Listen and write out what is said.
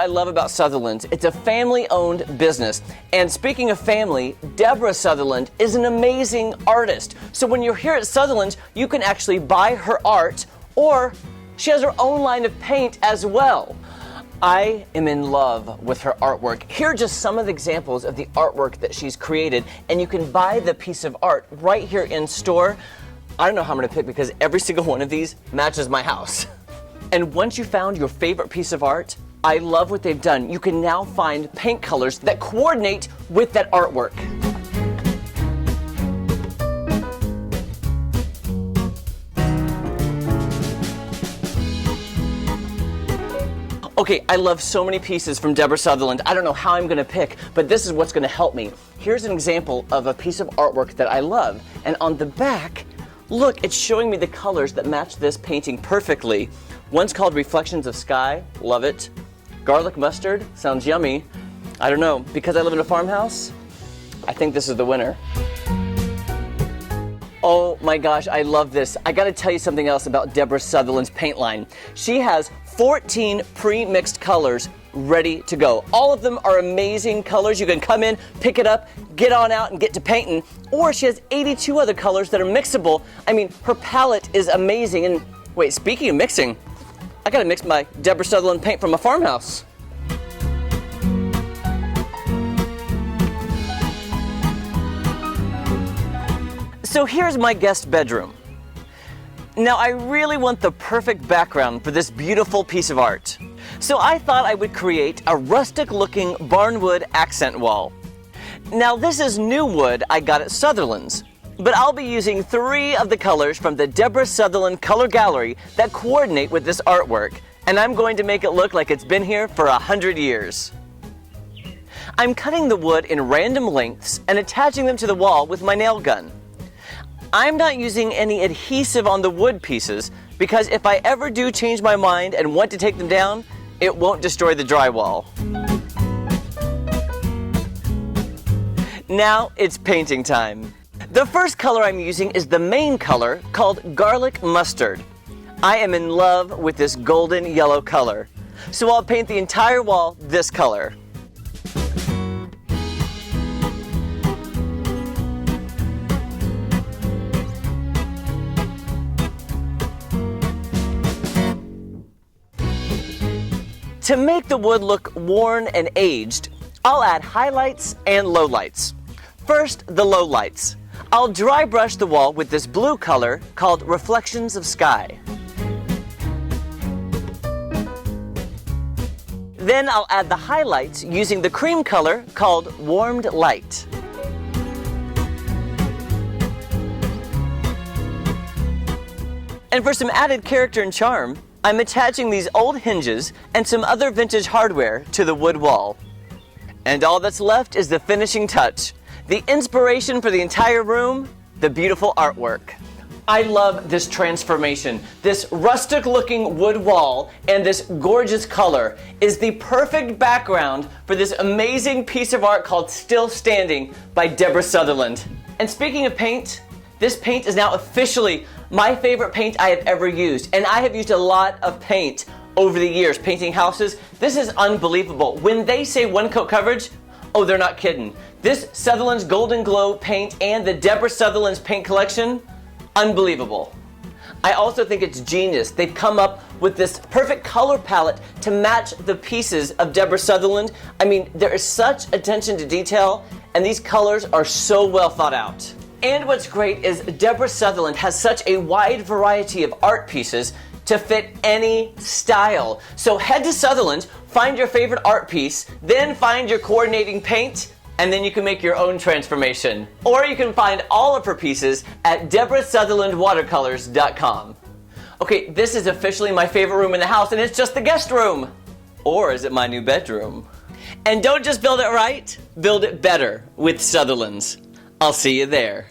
what I love about Sutherland's? It's a family-owned business. And speaking of family, Debra Sutherland is an amazing artist. So when you're here at Sutherland's, you can actually buy her art, or she has her own line of paint as well. I am in love with her artwork. Here are just some of the examples of the artwork that she's created, and you can buy the piece of art right here in store. I don't know how I'm gonna pick because every single one of these matches my house. And once you found your favorite piece of art, I love what they've done. You can now find paint colors that coordinate with that artwork. Okay, I love so many pieces from Debra Sutherland. I don't know how I'm gonna pick, but this is what's gonna help me. Here's an example of a piece of artwork that I love. And on the back, look, it's showing me the colors that match this painting perfectly. One's called Reflections of Sky, love it. Garlic mustard, sounds yummy. I don't know, because I live in a farmhouse, I think this is the winner. Oh my gosh, I love this. I gotta tell you something else about Debra Sutherland's paint line. She has 14 pre-mixed colors ready to go. All of them are amazing colors. You can come in, pick it up, get on out and get to painting. Or she has 82 other colors that are mixable. I mean, her palette is amazing. And wait, speaking of mixing, I gotta mix my Debra Sutherland paint from a farmhouse. So here's my guest bedroom. Now I really want the perfect background for this beautiful piece of art. So I thought I would create a rustic looking barnwood accent wall. Now this is new wood I got at Sutherland's, but I'll be using 3 of the colors from the Debra Sutherland Color Gallery that coordinate with this artwork, and I'm going to make it look like it's been here for 100 years. I'm cutting the wood in random lengths and attaching them to the wall with my nail gun. I'm not using any adhesive on the wood pieces because if I ever do change my mind and want to take them down, it won't destroy the drywall. Now it's painting time. The first color I'm using is the main color called Garlic Mustard. I am in love with this golden yellow color, so I'll paint the entire wall this color. To make the wood look worn and aged, I'll add highlights and lowlights. First, the lowlights. I'll dry brush the wall with this blue color called Reflections of Sky. Then I'll add the highlights using the cream color called Warmed Light. And for some added character and charm, I'm attaching these old hinges and some other vintage hardware to the wood wall. And all that's left is the finishing touch. The inspiration for the entire room, the beautiful artwork. I love this transformation. This rustic looking wood wall and this gorgeous color is the perfect background for this amazing piece of art called Still Standing by Debra Sutherland. And speaking of paint, this paint is now officially my favorite paint I have ever used. And I have used a lot of paint over the years, painting houses. This is unbelievable. When they say one coat coverage, oh, they're not kidding. This Sutherland's Golden Glow paint and the Debra Sutherland's paint collection, unbelievable. I also think it's genius. They've come up with this perfect color palette to match the pieces of Debra Sutherland. I mean, there is such attention to detail, and these colors are so well thought out. And what's great is Debra Sutherland has such a wide variety of art pieces to fit any style. So head to Sutherland's, find your favorite art piece, then find your coordinating paint, and then you can make your own transformation. Or you can find all of her pieces at DebraSutherlandWatercolors.com. Okay, this is officially my favorite room in the house, and it's just the guest room. Or is it my new bedroom? And don't just build it right, build it better with Sutherland's. I'll see you there.